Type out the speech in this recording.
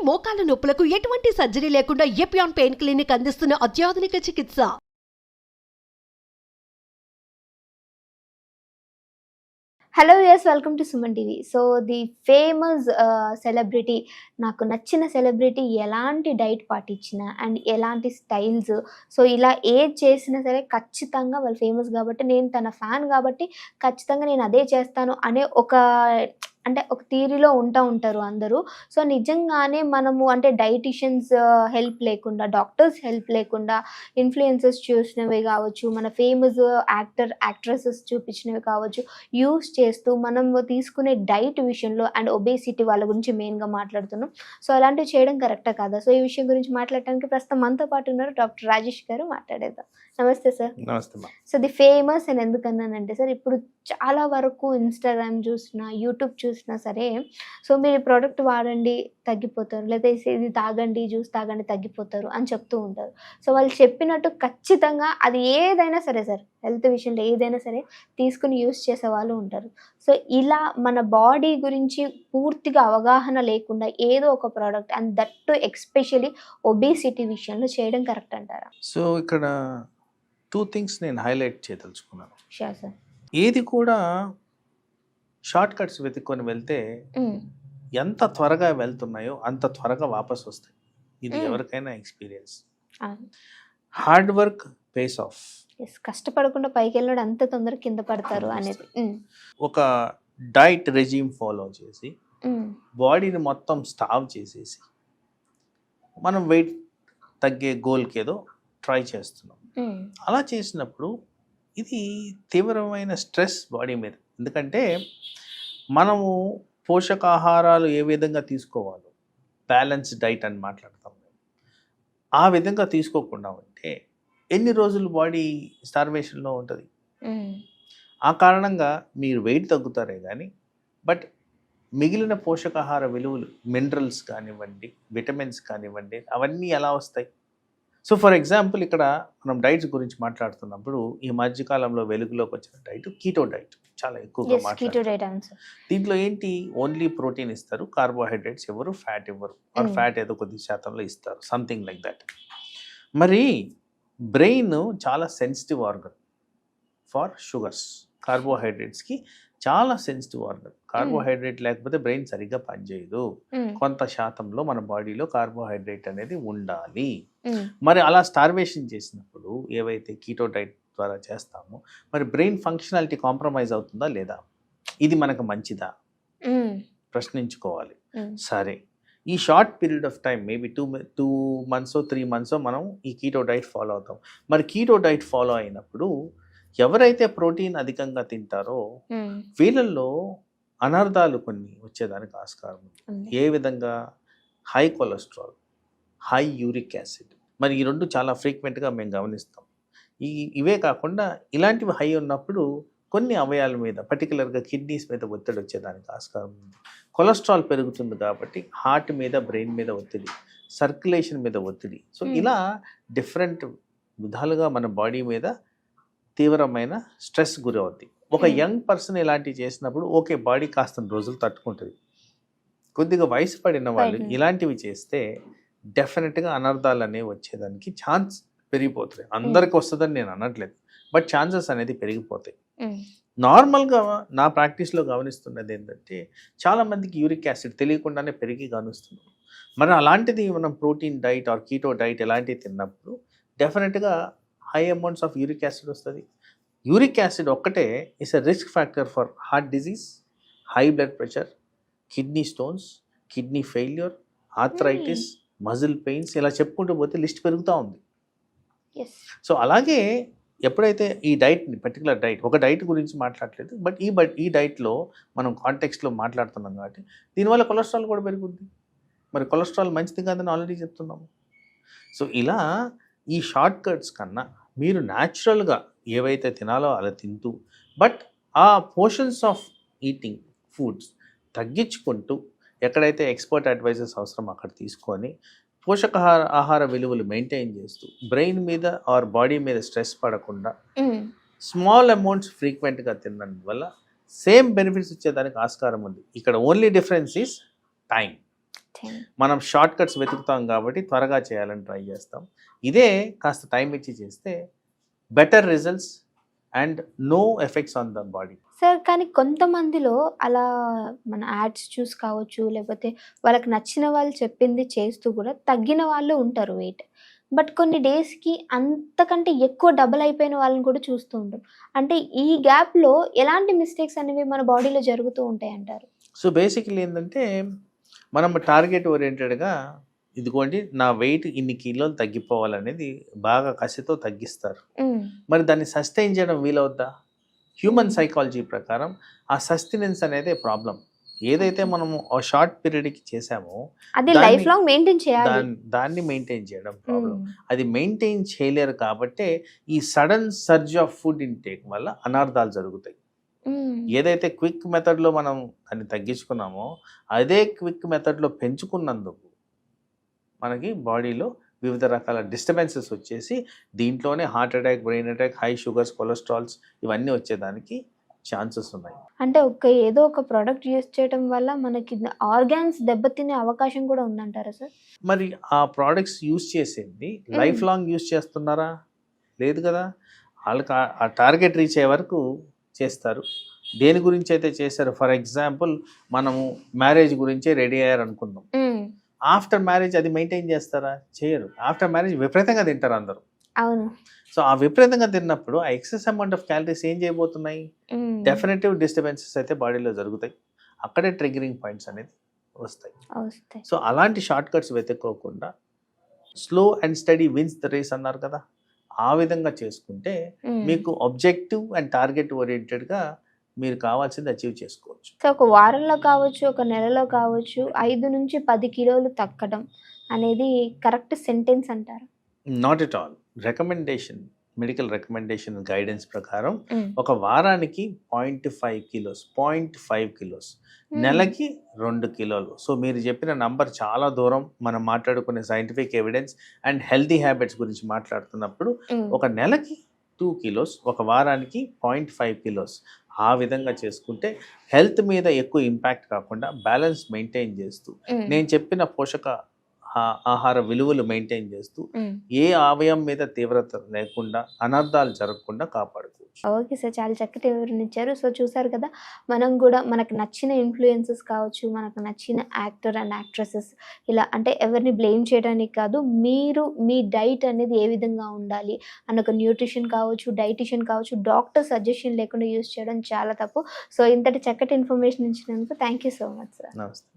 మోకాల నొప్పులకు ఎటువంటి సర్జరీ లేకుండా ఎపియాన్ పెయిన్ క్లినిక్ అందిస్తున్న అత్యాధునిక చికిత్స. Hello yes welcome to Suman TV. So the famous celebrity, నాకు నచ్చిన సెలబ్రిటీ ఎలాంటి డైట్ పాటించినా అండ్ ఎలాంటి స్టైల్స్, సో ఇలా ఏది చేసినా సరే ఖచ్చితంగా వాళ్ళు ఫేమస్ కాబట్టి, నేను తన ఫ్యాన్ కాబట్టి ఖచ్చితంగా నేను అదే చేస్తాను అనే ఒక థియరీలో ఉంటారు అందరూ. సో నిజంగానే మనము డైటీషియన్స్ హెల్ప్ లేకుండా, డాక్టర్స్ హెల్ప్ లేకుండా, ఇన్ఫ్లుయెన్సర్స్ చూసినవి కావచ్చు, మన ఫేమస్ యాక్ట్రెసెస్ చూపించినవి కావచ్చు, యూస్ చేస్తూ మనం తీసుకునే డైట్ విషయంలో అండ్ ఒబేసిటీ వాళ్ళ గురించి మెయిన్గా మాట్లాడుతున్నాం. సో అలాంటివి చేయడం కరెక్టా కాదా? సో ఈ విషయం గురించి మాట్లాడటానికి ప్రస్తుతం మనతో పాటు ఉన్నారు డాక్టర్ రాజేష్ గారు. మాట్లాడేద్దాం. నమస్తే సార్. నమస్తే. సో ది ఫేమస్ అని ఎందుకన్నానంటే సార్, ఇప్పుడు చాలా వరకు ఇన్స్టాగ్రామ్ చూసినా, యూట్యూబ్ చూసినా సరే, సో మీరు ఈ ప్రోడక్ట్ వాడండి తగ్గిపోతారు, లేదా ఇది తాగండి, జ్యూస్ తాగండి తగ్గిపోతారు అని చెప్తూ ఉంటారు. సో వాళ్ళు చెప్పినట్టు ఖచ్చితంగా అది ఏదైనా సరే సార్, హెల్త్ విషయంలో ఏదైనా సరే తీసుకుని యూస్ చేసే వాళ్ళు ఉంటారు. సో ఇలా మన బాడీ గురించి పూర్తిగా అవగాహన లేకుండా ఏదో ఒక product, and that to especially obesity విషయంలో చేయడం కరెక్ట్ అంటారా? సో ఇక్కడ 2 థింగ్స్ నేను హైలైట్ చేయదలుచుకున్నాను. Sure sir. ఏది కూడా షార్ట్ కట్స్ వెతుక్కొని వెళ్తే ఎంత త్వరగా వెళ్తున్నాయో అంత త్వరగా వాపస్ వస్తాయి. ఇది ఎవరికైనా experience. Hard work pays of. కష్టపడకుండా పైకి వెళ్ళాడు అంత తొందరగా కింద పడతారు అనేది. ఒక డైట్ రెజీమ్ ఫాలో చేసి బాడీని మొత్తం స్టావ్ చేసేసి మనం వెయిట్ తగ్గే గోల్కి ఏదో ట్రై చేస్తున్నాం. అలా చేసినప్పుడు ఇది తీవ్రమైన స్ట్రెస్ బాడీ మీద. ఎందుకంటే మనము పోషకాహారాలు ఏ విధంగా తీసుకోవాలో, బ్యాలెన్స్ డైట్ అని మాట్లాడతాం, ఆ విధంగా తీసుకోకుండా ఉంటే ఎన్ని రోజులు బాడీ స్టార్వేషన్లో ఉంటుంది. ఆ కారణంగా మీరు వెయిట్ తగ్గుతారే కానీ, బట్ మిగిలిన పోషకాహార విలువలు, మినరల్స్ కానివ్వండి, విటమిన్స్ కానివ్వండి, అవన్నీ ఎలా వస్తాయి? సో ఫర్ ఎగ్జాంపుల్ ఇక్కడ మనం డైట్స్ గురించి మాట్లాడుతున్నప్పుడు ఈ మధ్యకాలంలో వెలుగులోకి వచ్చిన డైట్ కీటో డైట్ చాలా ఎక్కువగా మాట్లాడుతారు. దీంట్లో ఏంటి, ఓన్లీ ప్రోటీన్ ఇస్తారు, కార్బోహైడ్రేట్స్ ఇవ్వరు, ఫ్యాట్ ఇవ్వరు, ఆర్ ఫ్యాట్ ఏదో కొద్ది శాతంలో ఇస్తారు, సంథింగ్ లైక్ దట్. మరి బ్రెయిన్ చాలా సెన్సిటివ్ ఆర్గన్ ఫర్ షుగర్స్, కార్బోహైడ్రేట్స్కి చాలా సెన్సిటివ్ ఆర్గన్. కార్బోహైడ్రేట్ లేకపోతే బ్రెయిన్ సరిగ్గా పనిచేయదు. కొంత శాతంలో మన బాడీలో కార్బోహైడ్రేట్ అనేది ఉండాలి. మరి అలా స్టార్వేషన్ చేసినప్పుడు ఏవైతే కీటో డైట్ ద్వారా చేస్తామో, మరి బ్రెయిన్ ఫంక్షనాలిటీ కాంప్రమైజ్ అవుతుందా లేదా? ఇది మనకు మంచిదా ప్రశ్నించుకోవాలి. సరే, ఈ short period of time, maybe 2 months 3 months మనం ఈ కీటో డైట్ ఫాలో అవుతాం. మరి కీటో డైట్ ఫాలో అయినప్పుడు ఎవరైతే ప్రోటీన్ అధికంగా తింటారో వీళ్ళల్లో అనర్థాలు కొన్ని వచ్చేదానికి ఆస్కారం ఉంది. ఏ విధంగా? High cholesterol, high uric acid. మరి ఈ రెండు చాలా ఫ్రీక్వెంట్గా మేము గమనిస్తాం. ఇవే కాకుండా ఇలాంటివి హై ఉన్నప్పుడు కొన్ని అవయాల మీద, పర్టికులర్గా కిడ్నీస్ మీద ఒత్తిడి వచ్చేదానికి ఆస్కారం ఉంది. కొలెస్ట్రాల్ పెరుగుతుంది కాబట్టి హార్ట్ మీద, బ్రెయిన్ మీద ఒత్తిడి, సర్క్యులేషన్ మీద ఒత్తిడి. సో ఇలా డిఫరెంట్ విధాలుగా మన బాడీ మీద తీవ్రమైన స్ట్రెస్ గురవుద్ది. ఒక యంగ్ పర్సన్ ఇలాంటివి చేసినప్పుడు ఓకే, బాడీ కాస్త రోజులు తట్టుకుంటుంది. కొద్దిగా వయసు పడిన వాళ్ళు ఇలాంటివి చేస్తే డెఫినెట్గా అనర్థాలు అనేవి వచ్చేదానికి ఛాన్స్ పెరిగిపోతుంది. అందరికి వస్తుందని నేను అనట్లేదు, బట్ ఛాన్సెస్ అనేది పెరిగిపోతాయి. నార్మల్గా నా ప్రాక్టీస్లో గమనిస్తున్నది ఏంటంటే, చాలామందికి యూరిక్ యాసిడ్ తెలియకుండానే పెరిగి గమనిస్తున్నాం. మరి అలాంటిది మనం protein diet are keto diet ఇలాంటివి తిన్నప్పుడు డెఫినెట్గా high amounts of uric acid వస్తుంది. యూరిక్ యాసిడ్ ఒక్కటే is a risk factor for heart disease, high blood pressure, kidney stones, kidney failure, arthritis, muscle pains, ఇలా చెప్పుకుంటూ పోతే లిస్ట్ పెరుగుతూ ఉంది. సో అలాగే ఎప్పుడైతే ఈ డైట్ని, పర్టికులర్ డైట్, ఒక డైట్ గురించి మాట్లాడలేదు, బట్ ఈ డైట్లో మనం కాంటెక్స్ట్లో మాట్లాడుతున్నాం కాబట్టి దీనివల్ల కొలెస్ట్రాల్ కూడా పెరుగుద్ది. మరి కొలెస్ట్రాల్ మంచిది కాదని ఆల్రెడీ చెప్తున్నాము. సో ఇలా ఈ షార్ట్ కట్స్ కన్నా మీరు న్యాచురల్గా ఏవైతే తినాలో అలా తింటూ, బట్ ఆ పోర్షన్స్ ఆఫ్ ఈటింగ్ ఫుడ్స్ తగ్గించుకుంటూ, ఎక్కడైతే ఎక్స్పర్ట్ అడ్వైజర్స్ అవసరం అక్కడ తీసుకొని ఆహార విలువలు మెయింటైన్ చేస్తూ, బ్రెయిన్ మీద ఆర్ బాడీ మీద స్ట్రెస్ పడకుండా స్మాల్ అమౌంట్స్ ఫ్రీక్వెంట్గా తినడం వల్ల సేమ్ బెనిఫిట్స్ వచ్చేదానికి ఆస్కారం ఉంది. ఇక్కడ only difference is time. Thing. మనం షార్ట్ కట్స్ వెతుకుతాం కాబట్టి త్వరగా చేయాలని ట్రై చేస్తాం. ఇదే కాస్త టైం ఇచ్చి చేస్తే better results and no effects on the body. Sir కానీ కొంతమందిలో అలా మన యాడ్స్ చూసి కావచ్చు, లేకపోతే వాళ్ళకి నచ్చిన వాళ్ళు చెప్పింది చేస్తూ కూడా తగ్గిన వాళ్ళు ఉంటారు వెయిట్. బట్ కొన్ని డేస్కి అంతకంటే ఎక్కువ డబల్ అయిపోయిన వాళ్ళని కూడా చూస్తూ ఉంటాం. అంటే ఈ గ్యాప్లో ఎలాంటి మిస్టేక్స్ అనేవి మన బాడీలో జరుగుతూ ఉంటాయి అంటారు? సో బేసికలీ ఏంటంటే మనం టార్గెట్ ఓరియంటెడ్గా ఇదిగోండి నా వెయిట్ ఇన్ని కిలోలు తగ్గిపోవాలనేది బాగా కసితో తగ్గిస్తారు. మరి దాన్ని సస్టైన్ చేయడం వీలవుద్దా? హ్యూమన్ సైకాలజీ ప్రకారం ఆ సస్టెనెన్స్ అనేది ప్రాబ్లం. ఏదైతే మనము ఆ షార్ట్ పీరియడ్కి చేసామో అది లైఫ్ లాంగ్ మెయింటైన్ చేయాలి. దాన్ని మెయింటైన్ చేయడం ప్రాబ్లం. అది మెయింటైన్ చేయలేరు కాబట్టి ఈ sudden surge of food intake వల్ల అనార్థాలు జరుగుతాయి. ఏదైతే క్విక్ మెథడ్లో మనం దాన్ని తగ్గించుకున్నామో అదే క్విక్ మెథడ్లో పెంచుకున్నందుకు మనకి బాడీలో వివిధ రకాల డిస్టర్బెన్సెస్ వచ్చేసి దీంట్లోనే heart attack, brain attack, high sugars, cholesterols ఇవన్నీ వచ్చేదానికి ఛాన్సెస్ ఉన్నాయి. అంటే ఏదో ఒక ప్రోడక్ట్ యూస్ చేయడం వల్ల మనకి ఆర్గాన్స్ దెబ్బతినే అవకాశం కూడా ఉందంటారా సార్? మరి ఆ ప్రోడక్ట్స్ యూస్ చేసేది లైఫ్ లాంగ్ యూస్ చేస్తున్నారా? లేదు కదా. వాళ్ళకి ఆ టార్గెట్ రీచ్ అయ్యే వరకు చేస్తారు. దేని గురించి అయితే చేశారు, ఫర్ ఎగ్జాంపుల్ మనము మ్యారేజ్ గురించే రెడీ అయ్యారు అనుకుందాం. ఆఫ్టర్ మ్యారేజ్ అది మెయింటైన్ చేస్తారా? చేయరు. ఆఫ్టర్ మ్యారేజ్ విపరీతంగా తింటారు అందరూ. అవును. సో ఆ విపరీతంగా తిన్నప్పుడు ఆ ఎక్సెస్ అమౌంట్ ఆఫ్ క్యాలరీస్ ఏం చేయబోతున్నాయి? డెఫినెటివ్ డిస్టర్బెన్సెస్ అయితే బాడీలో జరుగుతాయి. అక్కడే ట్రిగరింగ్ పాయింట్స్ అనేది వస్తాయి. సో అలాంటి షార్ట్ కట్స్ వెతుక్కోకుండా slow and steady wins the race అన్నారు కదా, ఆ విధంగా చేసుకుంటే మీకు ఆబ్జెక్టివ్ అండ్ టార్గెట్ ఓరియంటెడ్గా మీరు కావాల్సింది అచీవ్ చేసుకోవచ్చు. సో ఒక వారంలో కావచ్చు, ఒక నెలలో కావచ్చు, 5 నుంచి 10 కిలోలు తగ్గడం అనేది కరెక్ట్ సెంటెన్స్ అంటారు? Not at all. Recommendation, medical recommendation guidance ప్రకారం ఒక వారానికి 0.5 కిలోస్, నెలకి 2 కిలోలు. సో మీరు చెప్పిన నంబర్ చాలా దూరం. మనం మాట్లాడుకునే scientific evidence and healthy habits గురించి మాట్లాడుతున్నప్పుడు ఒక నెలకి 2 కిలోస్, ఒక వారానికి 0.5 కిలోస్, ఆ విధంగా చేసుకుంటే హెల్త్ మీద ఎక్కువ ఇంపాక్ట్ కాకుండా బ్యాలెన్స్ మెయింటైన్ చేస్తూ నేను చెప్పిన పోషక ఆహార విలువలు మెయింటైన్ చేస్తూ ఏ అవయవం మీద తీవ్రత లేకుండా అనర్థాలు జరగకుండా కాపాడుకోవచ్చు. ఓకే సార్, చాలా చక్కటి వివరణ ఇచ్చారు. సో చూసారు కదా, మనం కూడా మనకు నచ్చిన ఇన్ఫ్లుయెన్సెస్ కావచ్చు, మనకు నచ్చిన యాక్టర్ అండ్ యాక్ట్రెసెస్, ఇలా అంటే ఎవరిని బ్లేమ్ చేయడానికి కాదు, మీరు మీ డైట్ అనేది ఏ విధంగా ఉండాలి అన్న ఒక న్యూట్రిషన్ కావచ్చు, డైటిషియన్ కావచ్చు, డాక్టర్ సజెషన్ లేకుండా యూస్ చేయడం చాలా తప్పు. సో ఇంతటి చక్కటి ఇన్ఫర్మేషన్ ఇచ్చినందుకు thank you so much sir. నమస్తే.